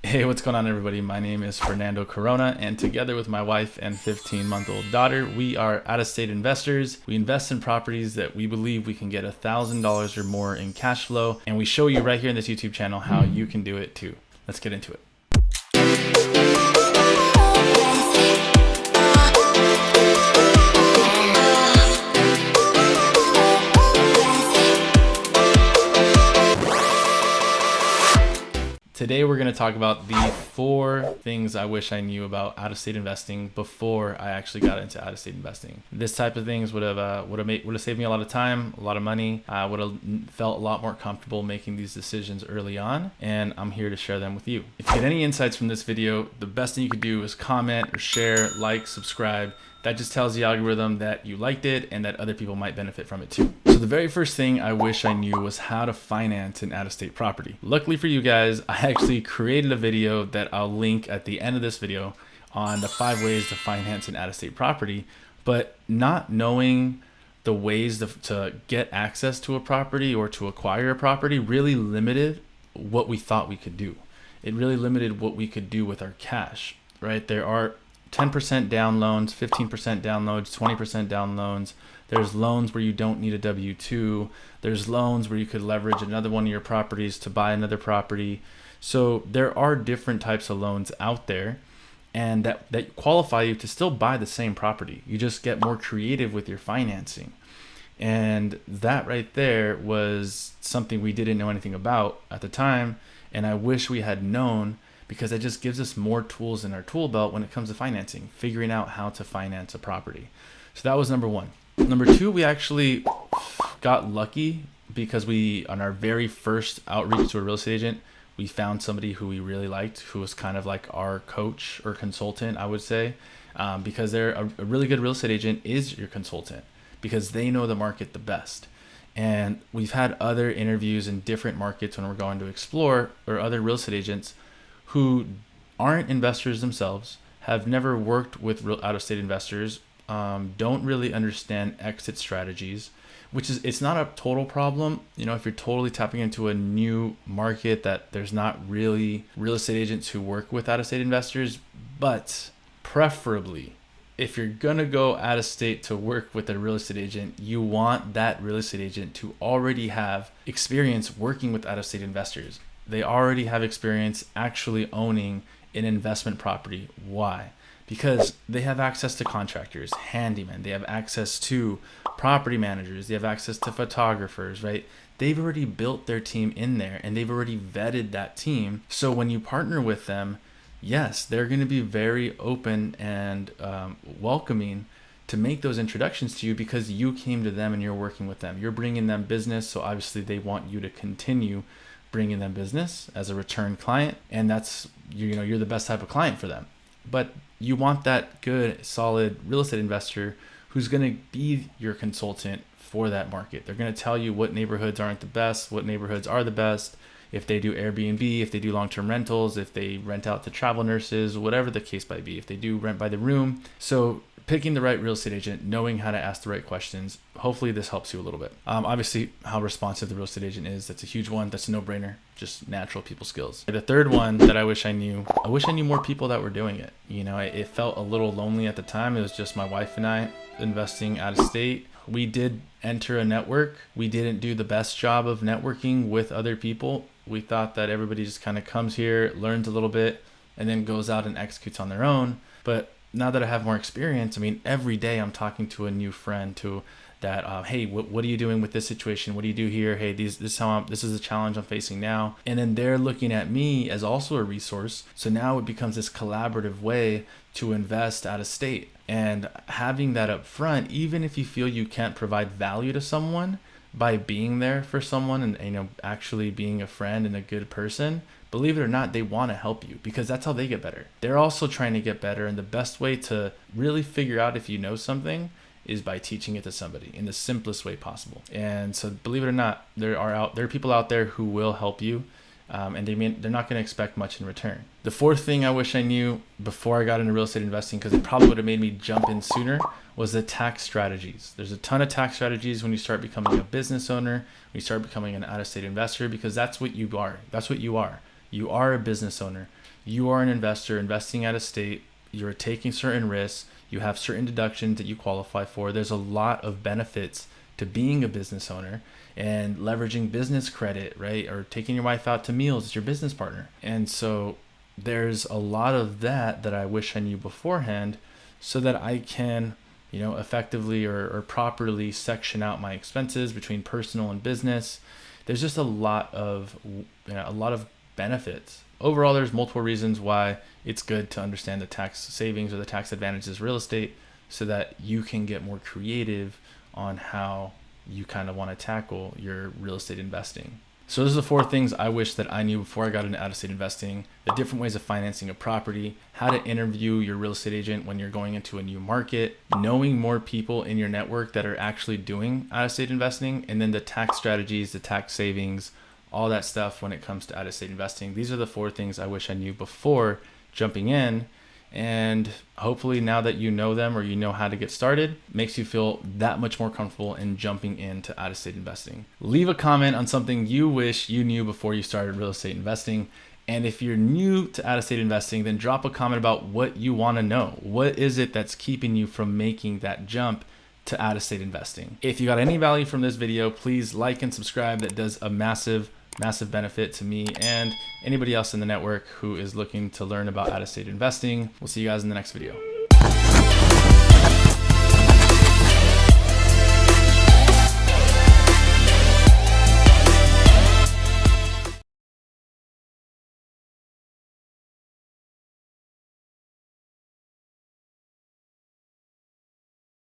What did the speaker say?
Hey, what's going on, everybody? My name is Fernando Corona, and together with my wife and 15-month-old daughter, we are out-of-state investors. We invest in properties that we believe we can get $1,000 or more in cash flow, and we show you right here in this YouTube channel how you can do it too. Let's get into it. Today we're going to talk about the 4 things I wish I knew about out-of-state investing before I actually got into out-of-state investing. This type of things would have saved me a lot of time, a lot of money. I would have felt a lot more comfortable making these decisions early on, and I'm here to share them with you. If you get any insights from this video, the best thing you could do is comment or share, like, subscribe. That just tells the algorithm that you liked it and that other people might benefit from it too. So the very first thing I wish I knew was how to finance an out-of-state property. Luckily for you guys, I actually created a video that I'll link at the end of this video on the 5 ways to finance an out-of-state property. But not knowing the ways to get access to a property or to acquire a property really limited what we thought we could do. It really limited what we could do with our cash, right? There are 10% down loans, 15% down loans, 20% down loans. There's loans where you don't need a W-2. There's loans where you could leverage another one of your properties to buy another property. So there are different types of loans out there, and that qualify you to still buy the same property. You just get more creative with your financing. And that right there was something we didn't know anything about at the time, and I wish we had known, because it just gives us more tools in our tool belt when it comes to financing, figuring out how to finance a property. So that was number 1. Number 2, we actually got lucky because on our very first outreach to a real estate agent, we found somebody who we really liked, who was kind of like our coach or consultant, I would say, because they're a really good real estate agent is your consultant because they know the market the best. And we've had other interviews in different markets when we're going to explore, or other real estate agents who aren't investors themselves, have never worked with out-of-state investors, don't really understand exit strategies, it's not a total problem. You know, if you're totally tapping into a new market that there's not really real estate agents who work with out-of-state investors, but preferably, if you're gonna go out of state to work with a real estate agent, you want that real estate agent to already have experience working with out-of-state investors. They already have experience actually owning an investment property. Why? Because they have access to contractors, handymen, they have access to property managers, they have access to photographers, right? They've already built their team in there and they've already vetted that team. So when you partner with them, yes, they're going to be very open and welcoming to make those introductions to you because you came to them and you're working with them. You're bringing them business, so obviously they want you to continue bringing them business as a return client, and that's, you're the best type of client for them. But you want that good, solid real estate investor who's going to be your consultant for that market. They're going to tell you what neighborhoods aren't the best, what neighborhoods are the best, if they do Airbnb, if they do long-term rentals, if they rent out to travel nurses, whatever the case might be, if they do rent by the room. So picking the right real estate agent, knowing how to ask the right questions, hopefully this helps you a little bit. Obviously, how responsive the real estate agent is, that's a huge one. That's a no-brainer, just natural people skills. The third one that I wish I knew more people that were doing it. It felt a little lonely at the time. It was just my wife and I investing out of state. We did enter a network. We didn't do the best job of networking with other people. We thought that everybody just kind of comes here, learns a little bit, and then goes out and executes on their own. But now that I have more experience, every day I'm talking to a new friend hey, what are you doing with this situation? What do you do here? Hey, this is the challenge I'm facing now. And then they're looking at me as also a resource. So now it becomes this collaborative way to invest out of state. And having that up front, even if you feel you can't provide value to someone by being there for someone and actually being a friend and a good person, believe it or not, they want to help you because that's how they get better. They're also trying to get better, and the best way to really figure out if you know something is by teaching it to somebody in the simplest way possible. And so believe it or not, there are people out there who will help you, and they're not going to expect much in return. The fourth thing I wish I knew before I got into real estate investing, because it probably would have made me jump in sooner, was the tax strategies. There's a ton of tax strategies when you start becoming a business owner, when you start becoming an out-of-state investor, because that's what you are. That's what you are. You are a business owner. You are an investor investing out of state. You're taking certain risks. You have certain deductions that you qualify for. There's a lot of benefits to being a business owner and leveraging business credit, right? Or taking your wife out to meals as your business partner. And so there's a lot of that I wish I knew beforehand so that I can, effectively or properly section out my expenses between personal and business. There's just a lot of benefits. Overall, there's multiple reasons why it's good to understand the tax savings or the tax advantages of real estate so that you can get more creative on how you kind of want to tackle your real estate investing. So those are the 4 things I wish that I knew before I got into out-of-state investing: the different ways of financing a property, how to interview your real estate agent when you're going into a new market, knowing more people in your network that are actually doing out-of-state investing, and then the tax strategies, the tax savings, all that stuff when it comes to out-of-state investing. These are the 4 things I wish I knew before jumping in. And hopefully now that you know them or you know how to get started, makes you feel that much more comfortable in jumping into out-of-state investing. Leave a comment on something you wish you knew before you started real estate investing. And if you're new to out-of-state investing, then drop a comment about what you want to know. What is it that's keeping you from making that jump to out-of-state investing? If you got any value from this video, please like and subscribe. That does a massive benefit to me and anybody else in the network who is looking to learn about out-of-state investing. We'll see you guys in the next video.